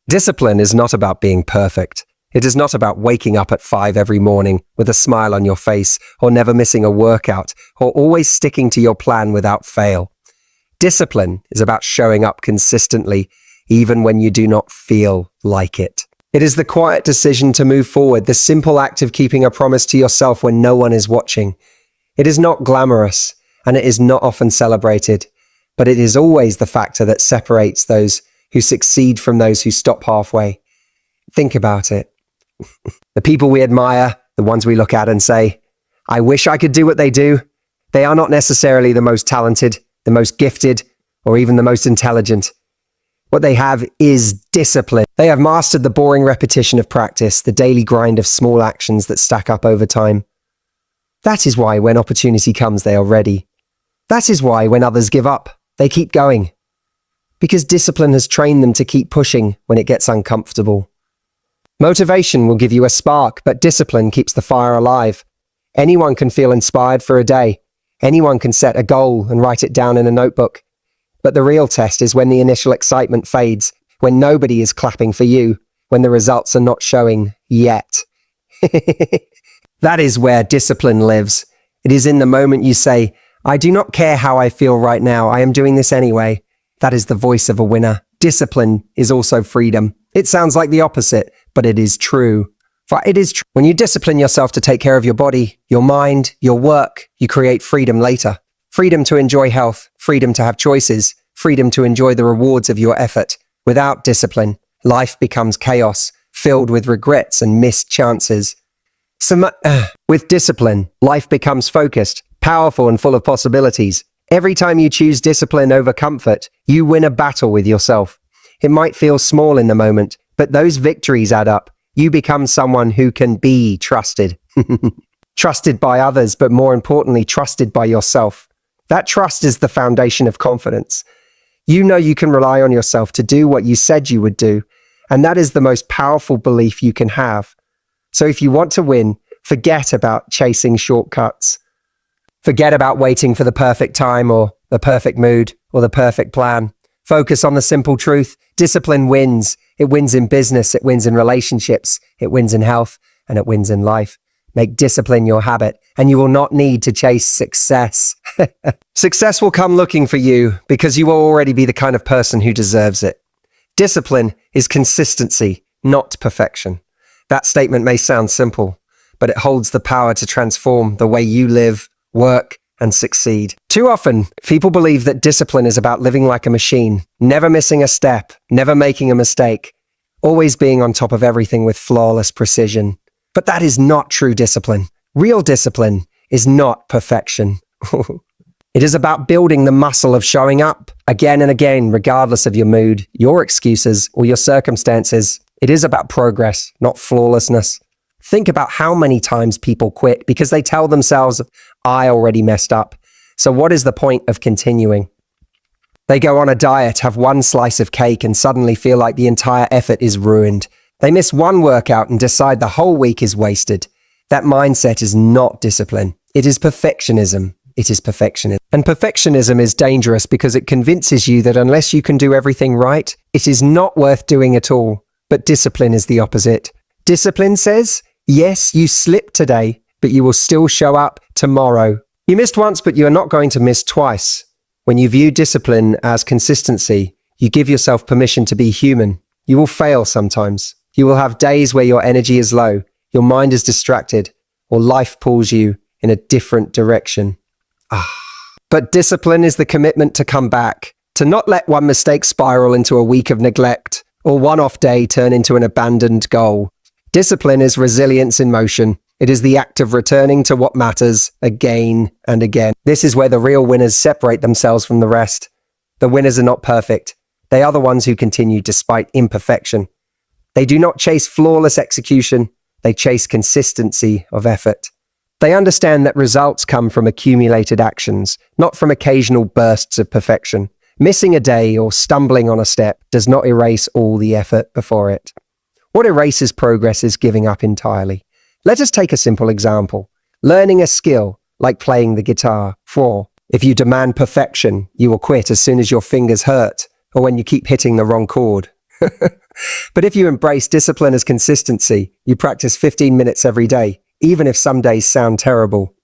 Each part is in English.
Discipline is not about being perfect. It is not about waking up at 5 every morning with a smile on your face, or never missing a workout, or always sticking to your plan without fail. Discipline is about showing up consistently, even when you do not feel like it. It is the quiet decision to move forward, the simple act of keeping a promise to yourself when no one is watching. It is not glamorous, and it is not often celebrated, but it is always the factor that separates those who succeed from those who stop halfway. Think about it. The people we admire, the ones we look at and say, I wish I could do what they do, they are not necessarily the most talented, the most gifted, or even the most intelligent. What they have is discipline. They have mastered the boring repetition of practice, the daily grind of small actions that stack up over time. That is why when opportunity comes, they are ready. That is why when others give up, they keep going. Because discipline has trained them to keep pushing when it gets uncomfortable. Motivation will give you a spark, but discipline keeps the fire alive. Anyone can feel inspired for a day. Anyone can set a goal and write it down in a notebook. But the real test is when the initial excitement fades, when nobody is clapping for you, when the results are not showing yet. That is where discipline lives. It is in the moment you say, I do not care how I feel right now, I am doing this anyway. That is the voice of a winner. Discipline is also freedom. It sounds like the opposite, but it is true. For it is true. When you discipline yourself to take care of your body, your mind, your work, you create freedom later. Freedom to enjoy health, freedom to have choices, freedom to enjoy the rewards of your effort. Without discipline, life becomes chaos, filled with regrets and missed chances. With discipline, life becomes focused, powerful and full of possibilities. Every time you choose discipline over comfort, you win a battle with yourself. It might feel small in the moment, but those victories add up. You become someone who can be trusted. Trusted by others, but more importantly, trusted by yourself. That trust is the foundation of confidence. You know you can rely on yourself to do what you said you would do, and that is the most powerful belief you can have. So if you want to win, forget about chasing shortcuts. Forget about waiting for the perfect time or the perfect mood or the perfect plan. Focus on the simple truth. Discipline wins. It wins in business. It wins in relationships. It wins in health, and it wins in life. Make discipline your habit, and you will not need to chase success. Success will come looking for you because you will already be the kind of person who deserves it. Discipline is consistency, not perfection. That statement may sound simple, but it holds the power to transform the way you live, work, and succeed. Too often, people believe that discipline is about living like a machine, never missing a step, never making a mistake, always being on top of everything with flawless precision. But that is not true discipline. Real discipline is not perfection. It is about building the muscle of showing up again and again, regardless of your mood, your excuses, or your circumstances. It is about progress, not flawlessness. Think about how many times people quit because they tell themselves, I already messed up. So what is the point of continuing? They go on a diet, have one slice of cake, and suddenly feel like the entire effort is ruined. They miss one workout and decide the whole week is wasted. That mindset is not discipline. It is perfectionism. It is perfectionism. And perfectionism is dangerous because it convinces you that unless you can do everything right, it is not worth doing at all. But discipline is the opposite. Discipline says, yes, you slipped today, but you will still show up tomorrow. You missed once, but you are not going to miss twice. When you view discipline as consistency, you give yourself permission to be human. You will fail sometimes. You will have days where your energy is low, your mind is distracted, or life pulls you in a different direction. But discipline is the commitment to come back, to not let one mistake spiral into a week of neglect, or one off day turn into an abandoned goal. Discipline is resilience in motion. It is the act of returning to what matters again and again. This is where the real winners separate themselves from the rest. The winners are not perfect. They are the ones who continue despite imperfection. They do not chase flawless execution. They chase consistency of effort. They understand that results come from accumulated actions, not from occasional bursts of perfection. Missing a day or stumbling on a step does not erase all the effort before it. What erases progress is giving up entirely. Let us take a simple example. Learning a skill, like playing the guitar. If you demand perfection, you will quit as soon as your fingers hurt, or when you keep hitting the wrong chord. But if you embrace discipline as consistency, you practice 15 minutes every day, even if some days sound terrible.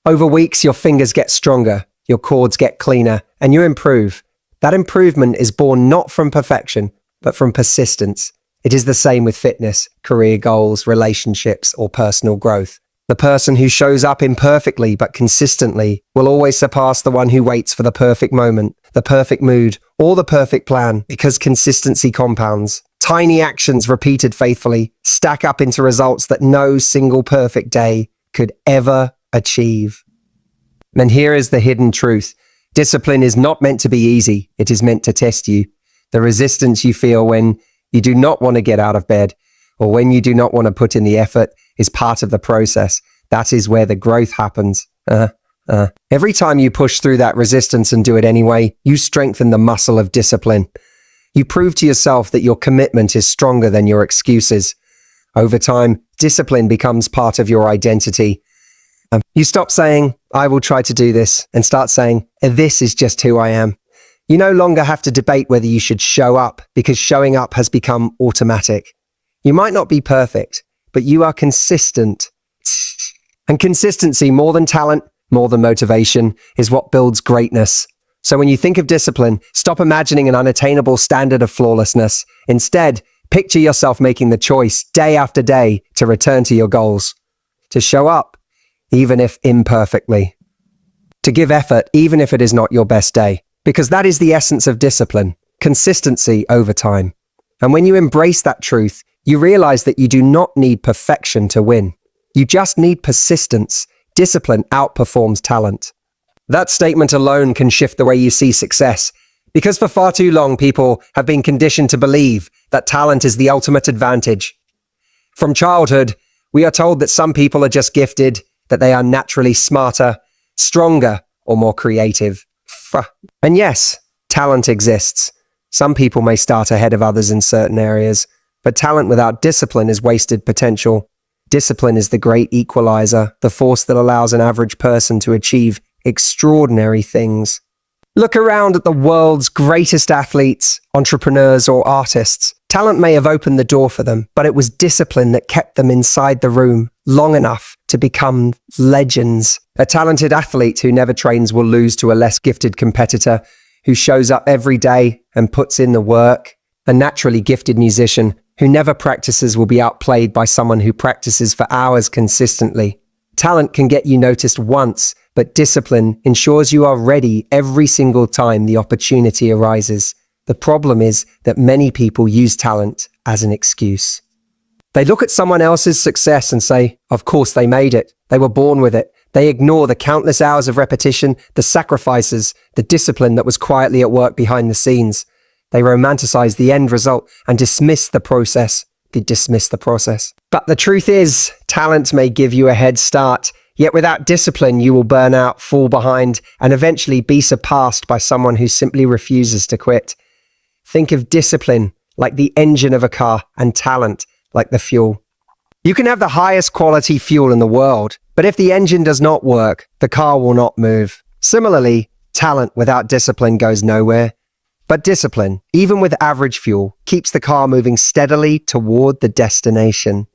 Over weeks, your fingers get stronger, your chords get cleaner, and you improve. That improvement is born not from perfection, but from persistence. It is the same with fitness, career goals, relationships, or personal growth. The person who shows up imperfectly but consistently will always surpass the one who waits for the perfect moment, the perfect mood, or the perfect plan, because consistency compounds. Tiny actions repeated faithfully stack up into results that no single perfect day could ever achieve. And here is the hidden truth. Discipline is not meant to be easy. It is meant to test you. The resistance you feel when you do not want to get out of bed, or when you do not want to put in the effort, is part of the process. That is where the growth happens. Every time you push through that resistance and do it anyway, you strengthen the muscle of discipline. You prove to yourself that your commitment is stronger than your excuses. Over time, discipline becomes part of your identity. You stop saying, I will try to do this, and start saying, this is just who I am. You no longer have to debate whether you should show up, because showing up has become automatic. You might not be perfect, but you are consistent. And consistency, more than talent, more than motivation, is what builds greatness. So when you think of discipline, stop imagining an unattainable standard of flawlessness. Instead, picture yourself making the choice day after day to return to your goals, to show up, even if imperfectly, to give effort, even if it is not your best day, because that is the essence of discipline, consistency over time. And when you embrace that truth, you realize that you do not need perfection to win. You just need persistence. Discipline outperforms talent. That statement alone can shift the way you see success, because for far too long, people have been conditioned to believe that talent is the ultimate advantage. From childhood, we are told that some people are just gifted, that they are naturally smarter, stronger, or more creative. And yes, talent exists. Some people may start ahead of others in certain areas, but talent without discipline is wasted potential. Discipline is the great equalizer, the force that allows an average person to achieve extraordinary things. Look around at the world's greatest athletes, entrepreneurs, or artists. Talent may have opened the door for them, but it was discipline that kept them inside the room long enough to become legends. A talented athlete who never trains will lose to a less gifted competitor who shows up every day and puts in the work. A naturally gifted musician who never practices will be outplayed by someone who practices for hours consistently. Talent can get you noticed once, but discipline ensures you are ready every single time the opportunity arises. The problem is that many people use talent as an excuse. They look at someone else's success and say, of course they made it. They were born with it. They ignore the countless hours of repetition, the sacrifices, the discipline that was quietly at work behind the scenes. They romanticize the end result and dismiss the process. But the truth is, talent may give you a head start, yet without discipline, you will burn out, fall behind, and eventually be surpassed by someone who simply refuses to quit. Think of discipline like the engine of a car and talent like the fuel. You can have the highest quality fuel in the world, but if the engine does not work, the car will not move. Similarly, talent without discipline goes nowhere. But discipline, even with average fuel, keeps the car moving steadily toward the destination.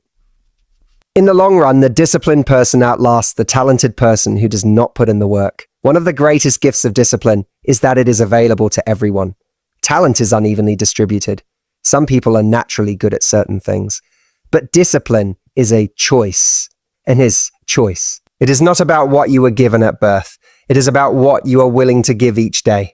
In the long run, the disciplined person outlasts the talented person who does not put in the work. One of the greatest gifts of discipline is that it is available to everyone. Talent is unevenly distributed. Some people are naturally good at certain things. But discipline is a choice. And his choice. It is not about what you were given at birth. It is about what you are willing to give each day.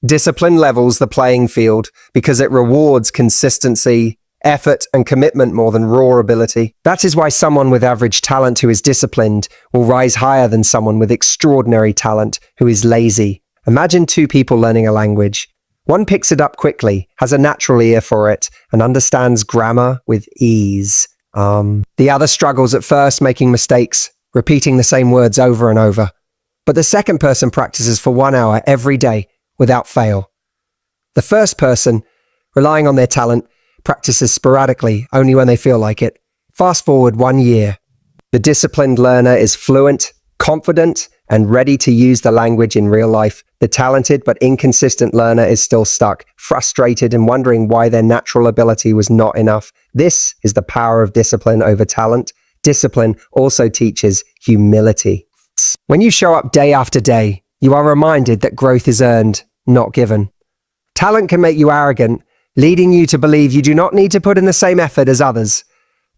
Discipline levels the playing field because it rewards consistency, effort, and commitment more than raw ability. That is why someone with average talent who is disciplined will rise higher than someone with extraordinary talent who is lazy. Imagine two people learning a language. One picks it up quickly, has a natural ear for it, and understands grammar with ease. The other struggles at first, making mistakes, repeating the same words over and over. But the second person practices for 1 hour every day without fail. The first person, relying on their talent, practices sporadically, only when they feel like it. Fast forward 1 year. The disciplined learner is fluent, confident, and ready to use the language in real life. The talented but inconsistent learner is still stuck, frustrated and wondering why their natural ability was not enough. This is the power of discipline over talent. Discipline also teaches humility. When you show up day after day, you are reminded that growth is earned, not given. Talent can make you arrogant, leading you to believe you do not need to put in the same effort as others.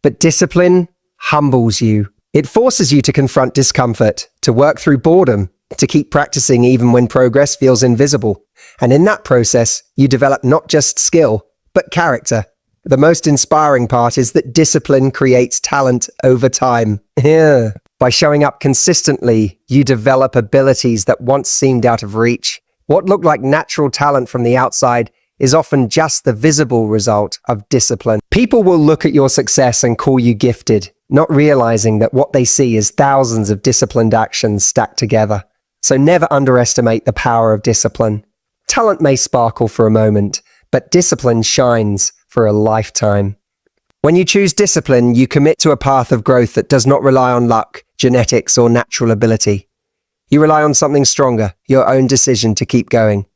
But discipline humbles you. It forces you to confront discomfort, to work through boredom, to keep practicing even when progress feels invisible. And in that process, you develop not just skill, but character. The most inspiring part is that discipline creates talent over time. By showing up consistently, you develop abilities that once seemed out of reach. What looked like natural talent from the outside is often just the visible result of discipline. People will look at your success and call you gifted, not realizing that what they see is thousands of disciplined actions stacked together. So never underestimate the power of discipline. Talent may sparkle for a moment, but discipline shines for a lifetime. When you choose discipline, you commit to a path of growth that does not rely on luck, genetics, or natural ability. You rely on something stronger, your own decision to keep going.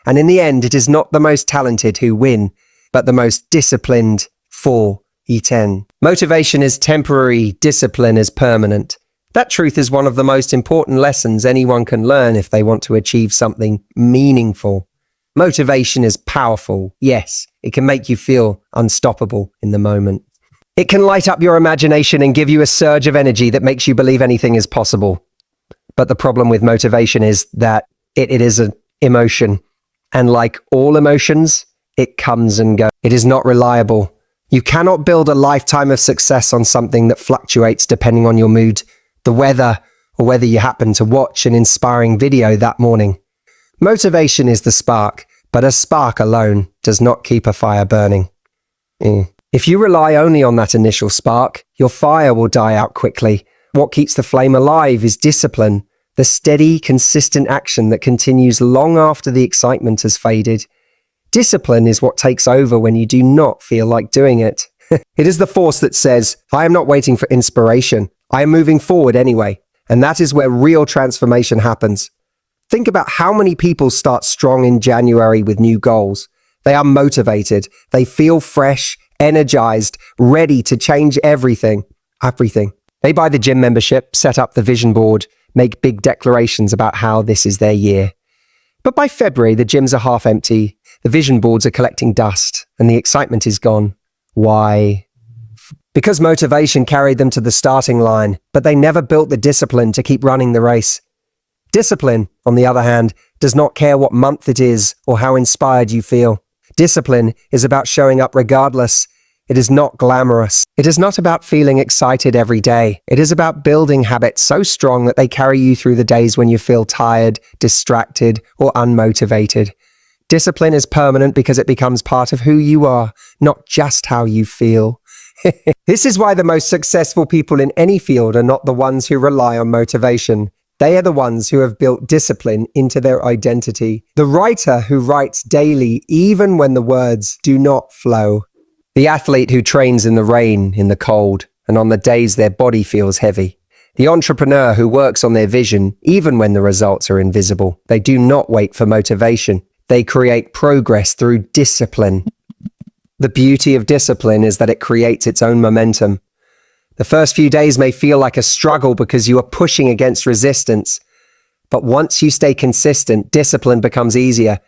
And in the end, it is not the most talented who win, but the most disciplined fall. E10. Motivation is temporary, discipline is permanent. That truth is one of the most important lessons anyone can learn if they want to achieve something meaningful. Motivation is powerful, yes. It can make you feel unstoppable in the moment. It can light up your imagination and give you a surge of energy that makes you believe anything is possible. But the problem with motivation is that it is an emotion. And like all emotions, it comes and goes. It is not reliable. You cannot build a lifetime of success on something that fluctuates depending on your mood, the weather, or whether you happen to watch an inspiring video that morning. Motivation is the spark, but a spark alone does not keep a fire burning. If you rely only on that initial spark, your fire will die out quickly. What keeps the flame alive is discipline, the steady, consistent action that continues long after the excitement has faded. Discipline is what takes over when you do not feel like doing it. It is the force that says, I am not waiting for inspiration. I am moving forward anyway. And that is where real transformation happens. Think about how many people start strong in January with new goals. They are motivated. They feel fresh, energized, ready to change everything. They buy the gym membership, set up the vision board, make big declarations about how this is their year. But by February, the gyms are half empty, the vision boards are collecting dust, and the excitement is gone. Why? Because motivation carried them to the starting line, but they never built the discipline to keep running the race. Discipline, on the other hand, does not care what month it is or how inspired you feel. Discipline is about showing up regardless. It is not glamorous. It is not about feeling excited every day. It is about building habits so strong that they carry you through the days when you feel tired, distracted, or unmotivated. Discipline is permanent because it becomes part of who you are, not just how you feel. This is why the most successful people in any field are not the ones who rely on motivation. They are the ones who have built discipline into their identity. The writer who writes daily even when the words do not flow. The athlete who trains in the rain, in the cold, and on the days their body feels heavy. The entrepreneur who works on their vision even when the results are invisible. They do not wait for motivation. They create progress through discipline. The beauty of discipline is that it creates its own momentum. The first few days may feel like a struggle because you are pushing against resistance. But once you stay consistent, discipline becomes easier.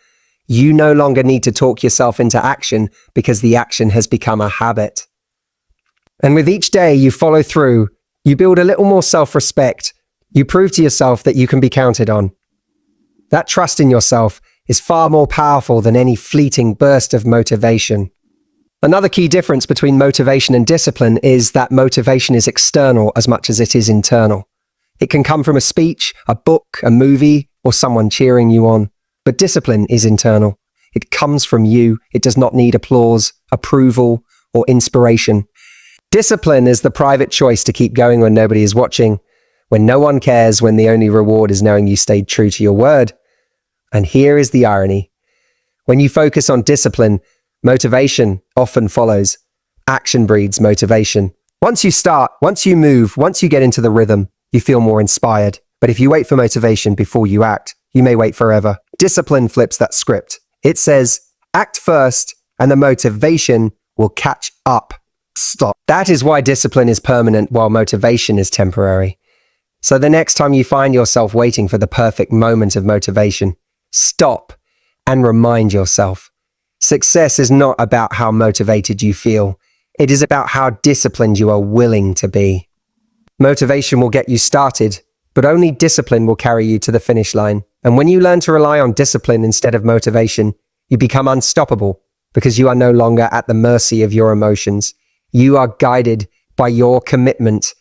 You no longer need to talk yourself into action because the action has become a habit. And with each day you follow through, you build a little more self-respect. You prove to yourself that you can be counted on. That trust in yourself is far more powerful than any fleeting burst of motivation. Another key difference between motivation and discipline is that motivation is external as much as it is internal. It can come from a speech, a book, a movie, or someone cheering you on. But discipline is internal. It comes from you. It does not need applause, approval, or inspiration. Discipline is the private choice to keep going when nobody is watching, when no one cares, when the only reward is knowing you stayed true to your word. And here is the irony. When you focus on discipline, motivation often follows. Action breeds motivation. Once you start, once you move, once you get into the rhythm, you feel more inspired, But if you wait for motivation before you act, you may wait forever. Discipline flips that script. It says, act first, and the motivation will catch up. Stop. That is why discipline is permanent while motivation is temporary. So the next time you find yourself waiting for the perfect moment of motivation, stop and remind yourself. Success is not about how motivated you feel. It is about how disciplined you are willing to be. Motivation will get you started, but only discipline will carry you to the finish line. And when you learn to rely on discipline instead of motivation, you become unstoppable because you are no longer at the mercy of your emotions. You are guided by your commitment.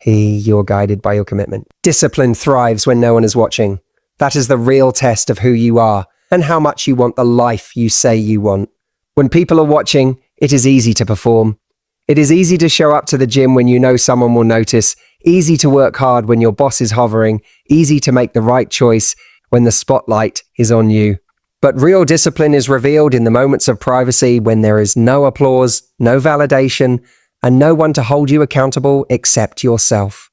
You're guided by your commitment. Discipline thrives when no one is watching. That is the real test of who you are and how much you want the life you say you want. When people are watching, it is easy to perform. It is easy to show up to the gym when you know someone will notice, easy to work hard when your boss is hovering, easy to make the right choice when the spotlight is on you. But real discipline is revealed in the moments of privacy when there is no applause, no validation, and no one to hold you accountable except yourself.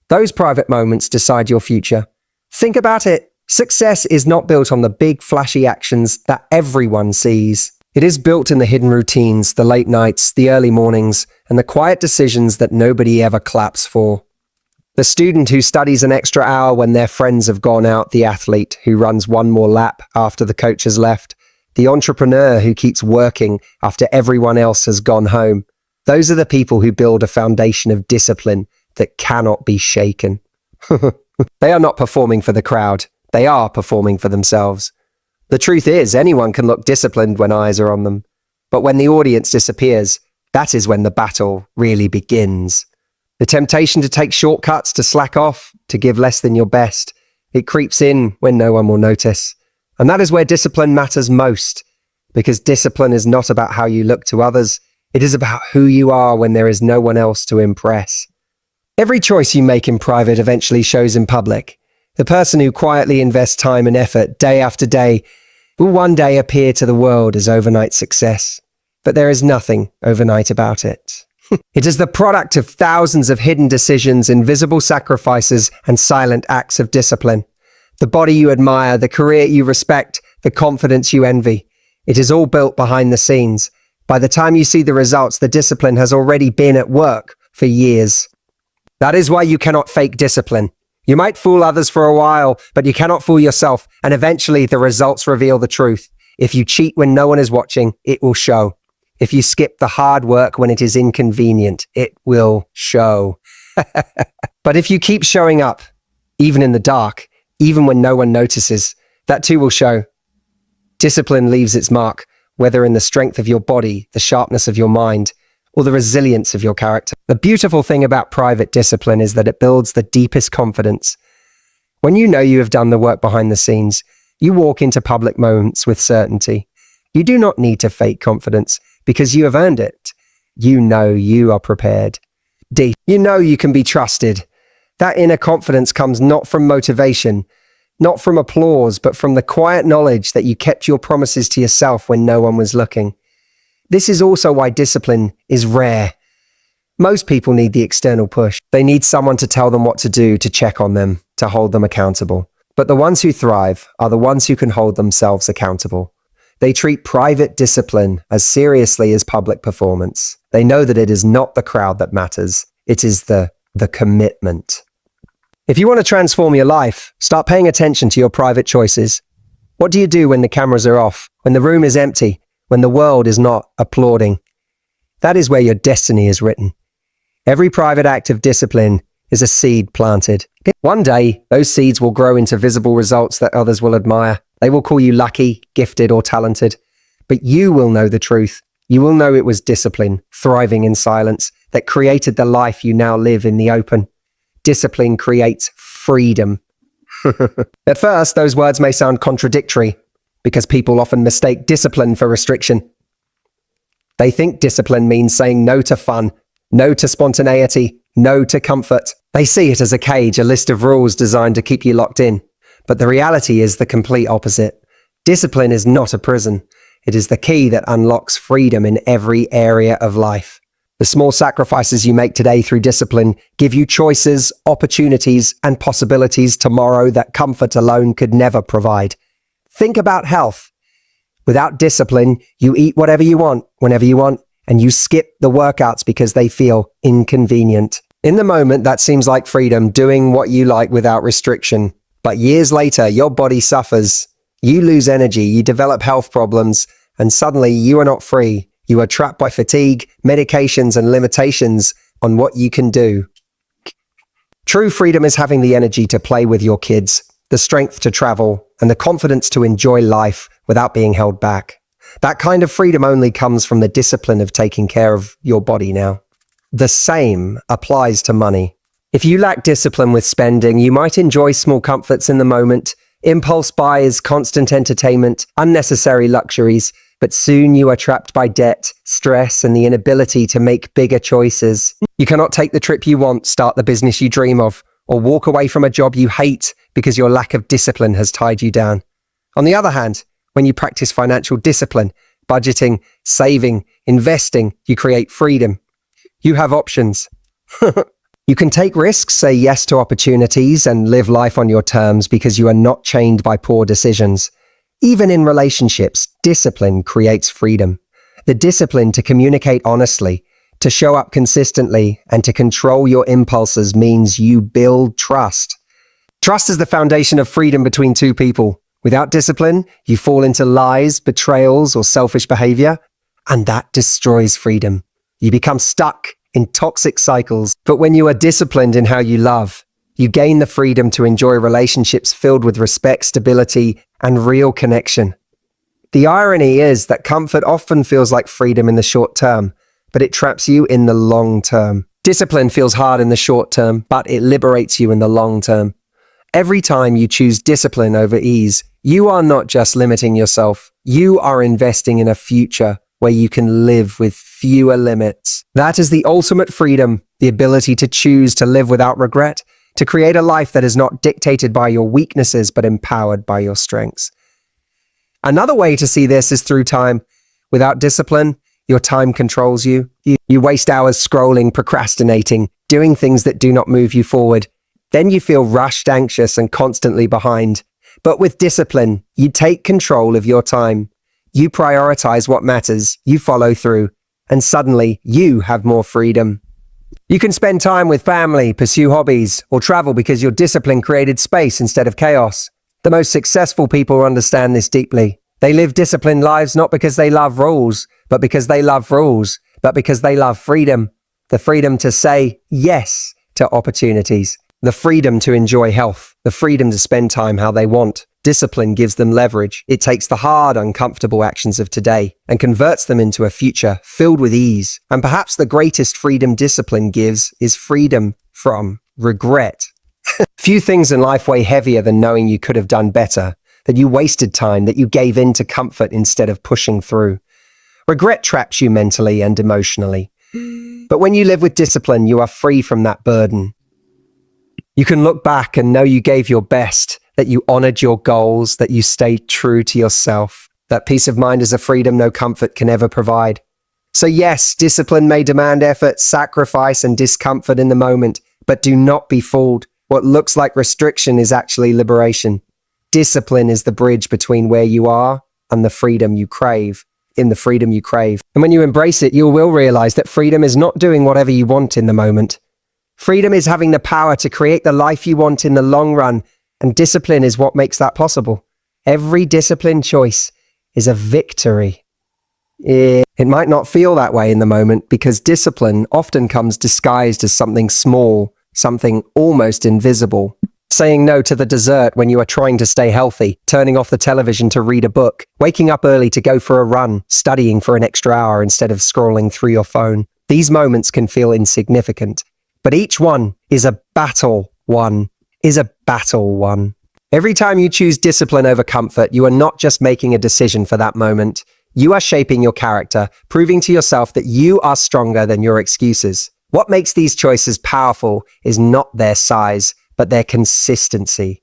Those private moments decide your future. Think about it. Success is not built on the big, flashy actions that everyone sees. It is built in the hidden routines, the late nights, the early mornings, and the quiet decisions that nobody ever claps for. The student who studies an extra hour when their friends have gone out, the athlete who runs one more lap after the coach has left, the entrepreneur who keeps working after everyone else has gone home. Those are the people who build a foundation of discipline that cannot be shaken. They are not performing for the crowd. They are performing for themselves. The truth is, anyone can look disciplined when eyes are on them. But when the audience disappears, that is when the battle really begins. The temptation to take shortcuts, to slack off, to give less than your best, it creeps in when no one will notice. And that is where discipline matters most, because discipline is not about how you look to others. It is about who you are when there is no one else to impress. Every choice you make in private eventually shows in public. The person who quietly invests time and effort day after day will one day appear to the world as overnight success. But there is nothing overnight about it. It is the product of thousands of hidden decisions, invisible sacrifices, and silent acts of discipline. The body you admire, the career you respect, the confidence you envy. It is all built behind the scenes. By the time you see the results, the discipline has already been at work for years. That is why you cannot fake discipline. You might fool others for a while, but you cannot fool yourself, and eventually the results reveal the truth. If you cheat when no one is watching, it will show. If you skip the hard work when it is inconvenient, it will show. But if you keep showing up, even in the dark, even when no one notices, that too will show. Discipline leaves its mark, whether in the strength of your body, the sharpness of your mind, or the resilience of your character. The beautiful thing about private discipline is that it builds the deepest confidence. When you know you have done the work behind the scenes, you walk into public moments with certainty. You do not need to fake confidence because you have earned it. You know you are prepared. You know you can be trusted. That inner confidence comes not from motivation, not from applause, but from the quiet knowledge that you kept your promises to yourself when no one was looking. This is also why discipline is rare. Most people need the external push. They need someone to tell them what to do, to check on them, to hold them accountable. But the ones who thrive are the ones who can hold themselves accountable. They treat private discipline as seriously as public performance. They know that it is not the crowd that matters. It is the commitment. If you want to transform your life, start paying attention to your private choices. What do you do when the cameras are off, when the room is empty, when the world is not applauding? That is where your destiny is written. Every private act of discipline is a seed planted. One day, those seeds will grow into visible results that others will admire. They will call you lucky, gifted, or talented. But you will know the truth. You will know it was discipline, thriving in silence, that created the life you now live in the open. Discipline creates freedom. At first, those words may sound contradictory because people often mistake discipline for restriction. They think discipline means saying no to fun, no to spontaneity, no to comfort. They see it as a cage, a list of rules designed to keep you locked in. But the reality is the complete opposite. Discipline is not a prison. It is the key that unlocks freedom in every area of life. The small sacrifices you make today through discipline give you choices, opportunities, and possibilities tomorrow that comfort alone could never provide. Think about health. Without discipline, you eat whatever you want, whenever you want, and you skip the workouts because they feel inconvenient. In the moment, that seems like freedom, doing what you like without restriction. But years later, your body suffers. You lose energy, you develop health problems, and suddenly you are not free. You are trapped by fatigue, medications, and limitations on what you can do. True freedom is having the energy to play with your kids, the strength to travel, and the confidence to enjoy life without being held back. That kind of freedom only comes from the discipline of taking care of your body now. The same applies to money. If you lack discipline with spending, you might enjoy small comforts in the moment, impulse buys, constant entertainment, unnecessary luxuries, but soon you are trapped by debt, stress, and the inability to make bigger choices. You cannot take the trip you want, start the business you dream of, or walk away from a job you hate because your lack of discipline has tied you down. On the other hand, when you practice financial discipline, budgeting, saving, investing, you create freedom. You have options. You can take risks, say yes to opportunities, and live life on your terms because you are not chained by poor decisions. Even in relationships, discipline creates freedom. The discipline to communicate honestly, to show up consistently, and to control your impulses means you build trust. Trust is the foundation of freedom between two people. Without discipline, you fall into lies, betrayals, or selfish behavior, and that destroys freedom. You become stuck in toxic cycles. But when you are disciplined in how you love, you gain the freedom to enjoy relationships filled with respect, stability, and real connection. The irony is that comfort often feels like freedom in the short term, but it traps you in the long term. Discipline feels hard in the short term, but it liberates you in the long term. Every time you choose discipline over ease, you are not just limiting yourself, you are investing in a future where you can live with fewer limits. That is the ultimate freedom, the ability to choose to live without regret, to create a life that is not dictated by your weaknesses but empowered by your strengths. Another way to see this is through time. Without discipline, your time controls you. You waste hours scrolling, procrastinating, doing things that do not move you forward. Then you feel rushed, anxious, and constantly behind. But with discipline, you take control of your time. You prioritize what matters, you follow through, and suddenly you have more freedom. You can spend time with family, pursue hobbies, or travel because your discipline created space instead of chaos. The most successful people understand this deeply. They live disciplined lives not because they love rules, but because they love freedom. The freedom to say yes to opportunities. The freedom to enjoy health. The freedom to spend time how they want. Discipline gives them leverage. It takes the hard, uncomfortable actions of today and converts them into a future filled with ease. And perhaps the greatest freedom discipline gives is freedom from regret. Few things in life weigh heavier than knowing you could have done better, that you wasted time, that you gave in to comfort instead of pushing through. Regret traps you mentally and emotionally. But when you live with discipline, you are free from that burden. You can look back and know you gave your best, that you honored your goals, that you stayed true to yourself. That peace of mind is a freedom no comfort can ever provide. So yes, discipline may demand effort, sacrifice, and discomfort in the moment, but do not be fooled. What looks like restriction is actually liberation. Discipline is the bridge between where you are and the freedom you crave. In the freedom you crave. And when you embrace it, you will realize that freedom is not doing whatever you want in the moment. Freedom is having the power to create the life you want in the long run, and discipline is what makes that possible. Every disciplined choice is a victory. It might not feel that way in the moment because discipline often comes disguised as something small, something almost invisible. Saying no to the dessert when you are trying to stay healthy, turning off the television to read a book, waking up early to go for a run, studying for an extra hour instead of scrolling through your phone. These moments can feel insignificant, but each one is a battle won. Every time you choose discipline over comfort, you are not just making a decision for that moment. You are shaping your character, proving to yourself that you are stronger than your excuses. What makes these choices powerful is not their size, but their consistency.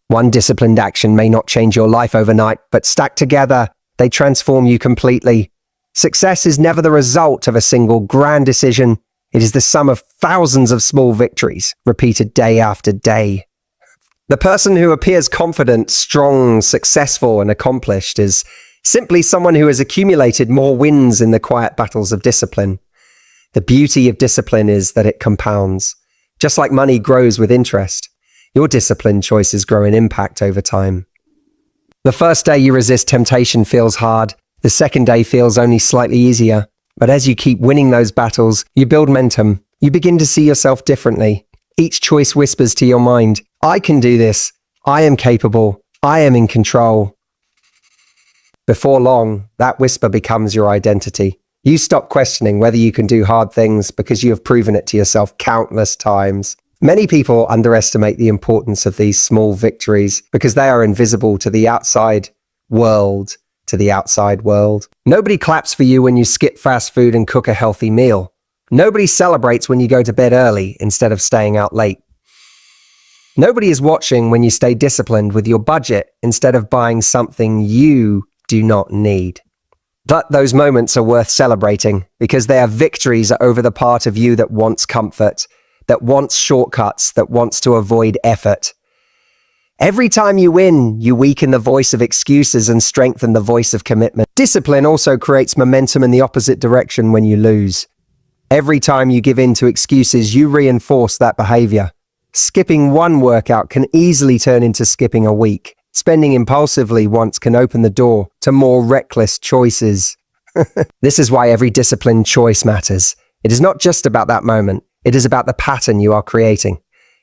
One disciplined action may not change your life overnight, but stacked together, they transform you completely. Success is never the result of a single grand decision. It is the sum of thousands of small victories, repeated day after day. The person who appears confident, strong, successful, and accomplished is simply someone who has accumulated more wins in the quiet battles of discipline. The beauty of discipline is that it compounds. Just like money grows with interest, your discipline choices grow in impact over time. The first day you resist temptation feels hard. The second day feels only slightly easier. But as you keep winning those battles, you build momentum. You begin to see yourself differently. Each choice whispers to your mind, I can do this. I am capable. I am in control. Before long, that whisper becomes your identity. You stop questioning whether you can do hard things because you have proven it to yourself countless times. Many people underestimate the importance of these small victories because they are invisible to the outside world. Nobody claps for you when you skip fast food and cook a healthy meal. Nobody celebrates when you go to bed early instead of staying out late. Nobody is watching when you stay disciplined with your budget instead of buying something you do not need. But those moments are worth celebrating because they are victories over the part of you that wants comfort, that wants shortcuts, that wants to avoid effort. Every time you win, you weaken the voice of excuses and strengthen the voice of commitment. Discipline also creates momentum in the opposite direction when you lose. Every time you give in to excuses, you reinforce that behavior. Skipping one workout can easily turn into skipping a week. Spending impulsively once can open the door to more reckless choices. This is why every disciplined choice matters. It is not just about that moment. It is about the pattern you are creating.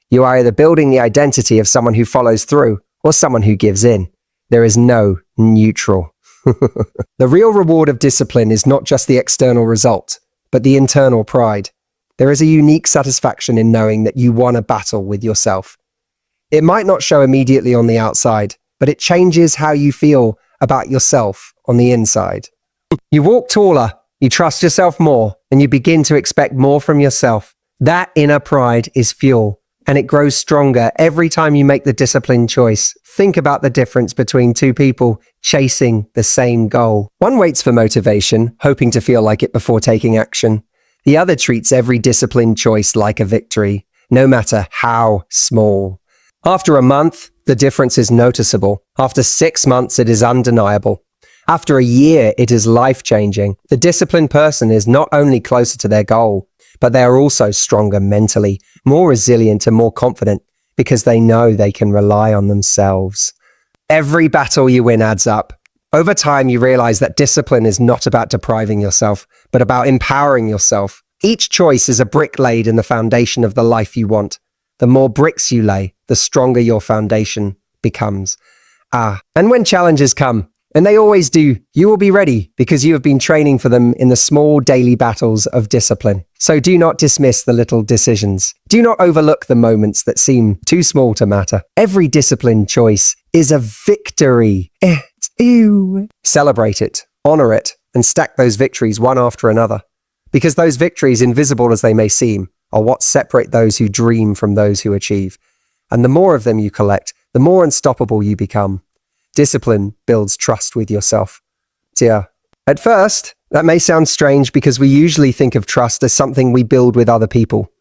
You are either building the identity of someone who follows through or someone who gives in. There is no neutral. The real reward of discipline is not just the external result, but the internal pride. There is a unique satisfaction in knowing that you won a battle with yourself. It might not show immediately on the outside, but it changes how you feel about yourself on the inside. You walk taller, you trust yourself more, and you begin to expect more from yourself. That inner pride is fuel. And it grows stronger every time you make the disciplined choice. Think about the difference between two people chasing the same goal. One waits for motivation, hoping to feel like it before taking action. The other treats every disciplined choice like a victory, no matter how small. After a month, the difference is noticeable. After 6 months, it is undeniable. After a year, it is life-changing. The disciplined person is not only closer to their goal, but they are also stronger mentally, more resilient and more confident because they know they can rely on themselves. Every battle you win adds up. Over time, you realize that discipline is not about depriving yourself, but about empowering yourself. Each choice is a brick laid in the foundation of the life you want. The more bricks you lay, the stronger your foundation becomes. And when challenges come, and they always do, you will be ready because you have been training for them in the small daily battles of discipline. So do not dismiss the little decisions. Do not overlook the moments that seem too small to matter. Every disciplined choice is a victory. Celebrate it, honor it, and stack those victories one after another. Because those victories, invisible as they may seem, are what separate those who dream from those who achieve. And the more of them you collect, the more unstoppable you become. Discipline builds trust with yourself. At first, that may sound strange because we usually think of trust as something we build with other people.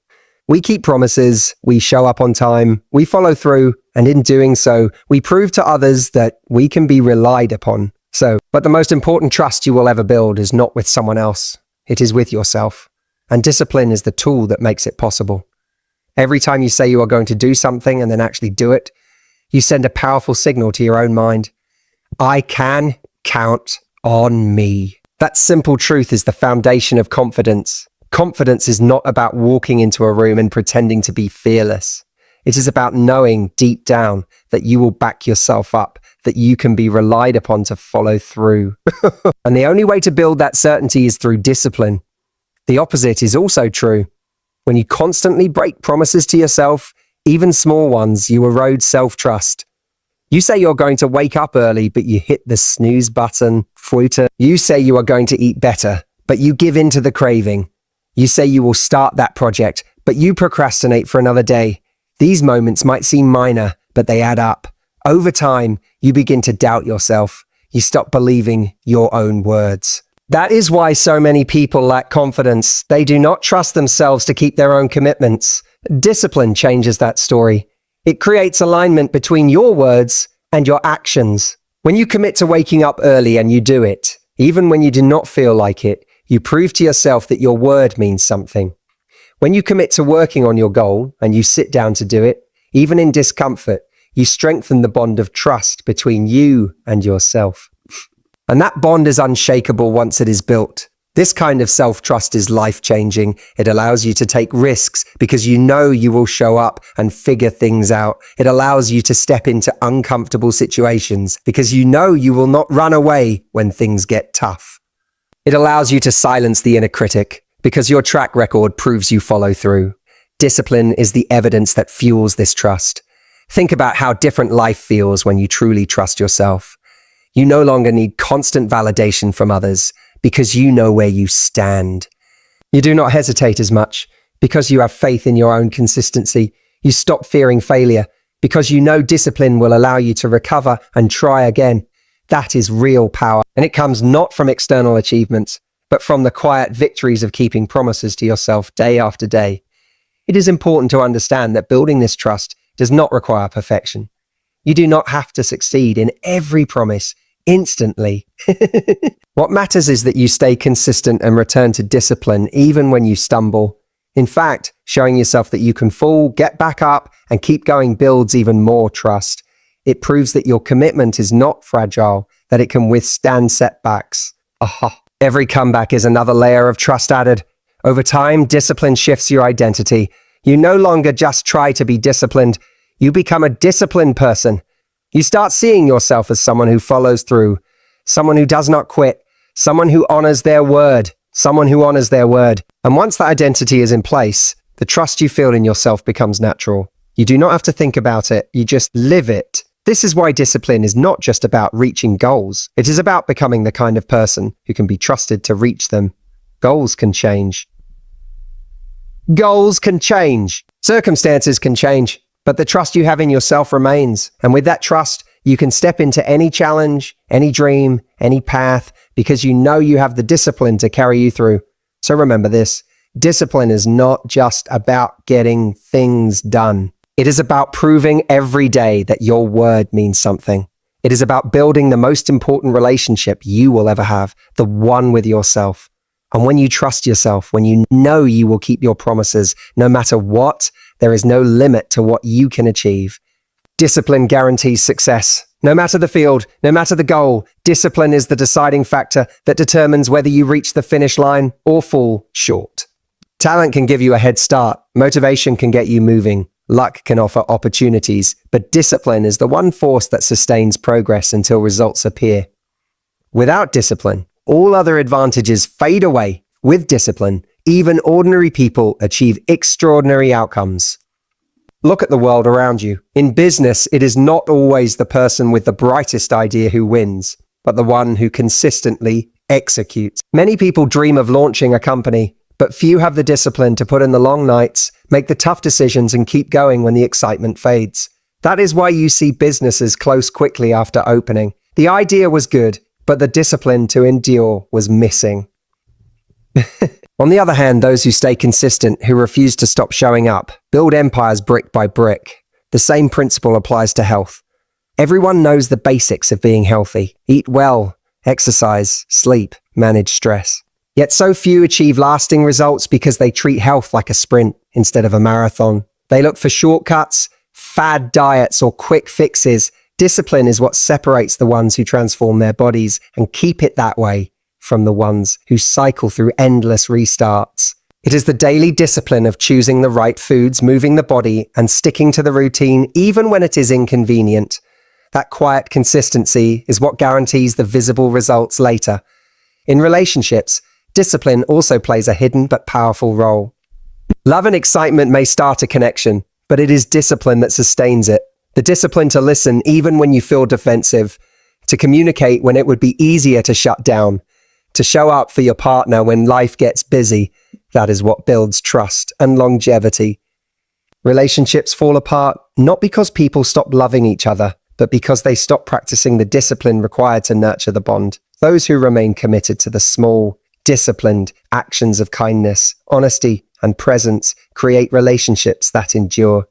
We keep promises, we show up on time, we follow through, and in doing so, we prove to others that we can be relied upon. But the most important trust you will ever build is not with someone else. It is with yourself. And discipline is the tool that makes it possible. Every time you say you are going to do something and then actually do it, you send a powerful signal to your own mind. I can count on me. That simple truth is the foundation of confidence. Confidence is not about walking into a room and pretending to be fearless. It is about knowing deep down that you will back yourself up, that you can be relied upon to follow through. And the only way to build that certainty is through discipline. The opposite is also true. When you constantly break promises to yourself, even small ones, you erode self-trust. You say you're going to wake up early, but you hit the snooze button. You say you are going to eat better, but you give in to the craving. You say you will start that project, but you procrastinate for another day. These moments might seem minor, but they add up. Over time, you begin to doubt yourself. You stop believing your own words. That is why so many people lack confidence. They do not trust themselves to keep their own commitments. Discipline changes that story. It creates alignment between your words and your actions. When you commit to waking up early and you do it, even when you do not feel like it, you prove to yourself that your word means something. When you commit to working on your goal and you sit down to do it, even in discomfort, you strengthen the bond of trust between you and yourself. And that bond is unshakable once it is built. This kind of self-trust is life-changing. It allows you to take risks because you know you will show up and figure things out. It allows you to step into uncomfortable situations because you know you will not run away when things get tough. It allows you to silence the inner critic because your track record proves you follow through. Discipline is the evidence that fuels this trust. Think about how different life feels when you truly trust yourself. You no longer need constant validation from others because you know where you stand. You do not hesitate as much because you have faith in your own consistency. You stop fearing failure because you know discipline will allow you to recover and try again. That is real power, and it comes not from external achievements, but from the quiet victories of keeping promises to yourself day after day. It is important to understand that building this trust does not require perfection. You do not have to succeed in every promise instantly. What matters is that you stay consistent and return to discipline even when you stumble. In fact, showing yourself that you can fall, get back up, and keep going builds even more trust. It proves that your commitment is not fragile, that it can withstand setbacks. Aha! Every comeback is another layer of trust added. Over time, discipline shifts your identity. You no longer just try to be disciplined. You become a disciplined person. You start seeing yourself as someone who follows through, someone who does not quit, someone who honors their word. And once that identity is in place, the trust you feel in yourself becomes natural. You do not have to think about it, you just live it. This is why discipline is not just about reaching goals. It is about becoming the kind of person who can be trusted to reach them. Goals can change. Goals can change. Circumstances can change. But the trust you have in yourself remains. And with that trust, you can step into any challenge, any dream, any path, because you know you have the discipline to carry you through. So remember this, discipline is not just about getting things done. It is about proving every day that your word means something. It is about building the most important relationship you will ever have, the one with yourself. And when you trust yourself, when you know you will keep your promises, no matter what, there is no limit to what you can achieve. Discipline guarantees success. No matter the field, no matter the goal, discipline is the deciding factor that determines whether you reach the finish line or fall short. Talent can give you a head start. Motivation can get you moving. Luck can offer opportunities, but discipline is the one force that sustains progress until results appear. Without discipline, all other advantages fade away. With discipline, even ordinary people achieve extraordinary outcomes. Look at the world around you. In business, it is not always the person with the brightest idea who wins, but the one who consistently executes. Many people dream of launching a company, but few have the discipline to put in the long nights, make the tough decisions, and keep going when the excitement fades. That is why you see businesses close quickly after opening. The idea was good, but the discipline to endure was missing. On the other hand, those who stay consistent, who refuse to stop showing up, build empires brick by brick. The same principle applies to health. Everyone knows the basics of being healthy. Eat well, exercise, sleep, manage stress. Yet so few achieve lasting results because they treat health like a sprint instead of a marathon. They look for shortcuts, fad diets, or quick fixes. Discipline is what separates the ones who transform their bodies and keep it that way from the ones who cycle through endless restarts. It is the daily discipline of choosing the right foods, moving the body, and sticking to the routine even when it is inconvenient. That quiet consistency is what guarantees the visible results later. In relationships, discipline also plays a hidden but powerful role. Love and excitement may start a connection, but it is discipline that sustains it. The discipline to listen even when you feel defensive, to communicate when it would be easier to shut down, to show up for your partner when life gets busy. That is what builds trust and longevity. Relationships fall apart not because people stop loving each other, but because they stop practicing the discipline required to nurture the bond. Those who remain committed to the small, disciplined actions of kindness, honesty, and presence create relationships that endure.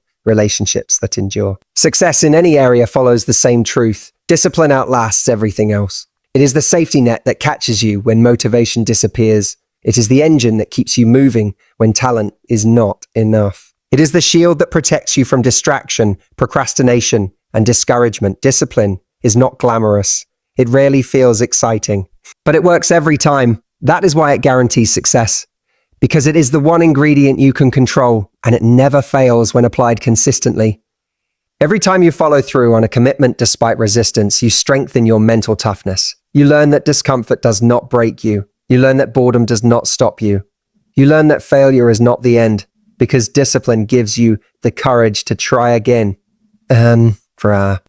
Success in any area follows the same truth. Discipline outlasts everything else. It is the safety net that catches you when motivation disappears. It is the engine that keeps you moving when talent is not enough. It is the shield that protects you from distraction, procrastination, and discouragement. Discipline is not glamorous. It rarely feels exciting, but it works every time. That is why it guarantees success, because it is the one ingredient you can control, and it never fails when applied consistently. Every time you follow through on a commitment despite resistance, you strengthen your mental toughness. You learn that discomfort does not break you. You learn that boredom does not stop you. You learn that failure is not the end, because discipline gives you the courage to try again.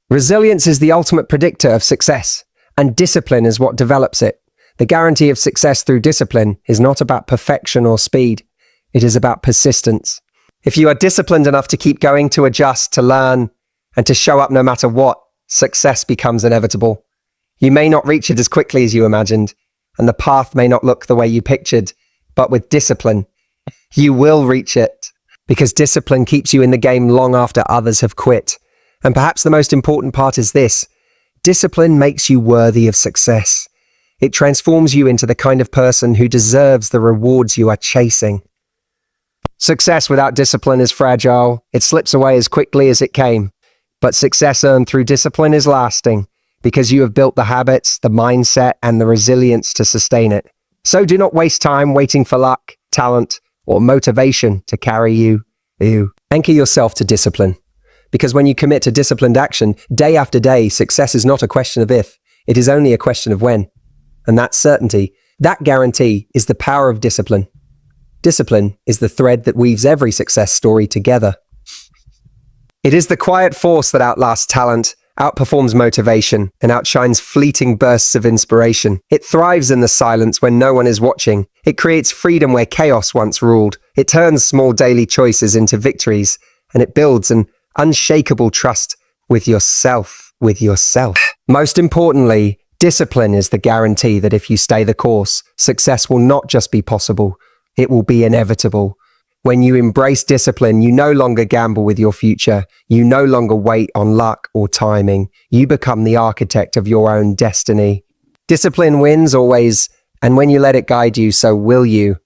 Resilience is the ultimate predictor of success, and discipline is what develops it. The guarantee of success through discipline is not about perfection or speed. It is about persistence. If you are disciplined enough to keep going, to adjust, to learn, and to show up no matter what, success becomes inevitable. You may not reach it as quickly as you imagined, and the path may not look the way you pictured, but with discipline, you will reach it, because discipline keeps you in the game long after others have quit. And perhaps the most important part is this: discipline makes you worthy of success. It transforms you into the kind of person who deserves the rewards you are chasing. Success without discipline is fragile. It slips away as quickly as it came. But success earned through discipline is lasting, because you have built the habits, the mindset, and the resilience to sustain it. So do not waste time waiting for luck, talent, or motivation to carry you. Anchor yourself to discipline. Because when you commit to disciplined action, day after day, success is not a question of if, it is only a question of when. And that certainty, that guarantee, is the power of discipline. Discipline is the thread that weaves every success story together. It is the quiet force that outlasts talent, outperforms motivation, and outshines fleeting bursts of inspiration. It thrives in the silence when no one is watching. It creates freedom where chaos once ruled. It turns small daily choices into victories, and it builds an unshakable trust with yourself. Most importantly, discipline is the guarantee that if you stay the course, success will not just be possible, it will be inevitable. When you embrace discipline, you no longer gamble with your future. You no longer wait on luck or timing. You become the architect of your own destiny. Discipline wins always, and when you let it guide you, so will you.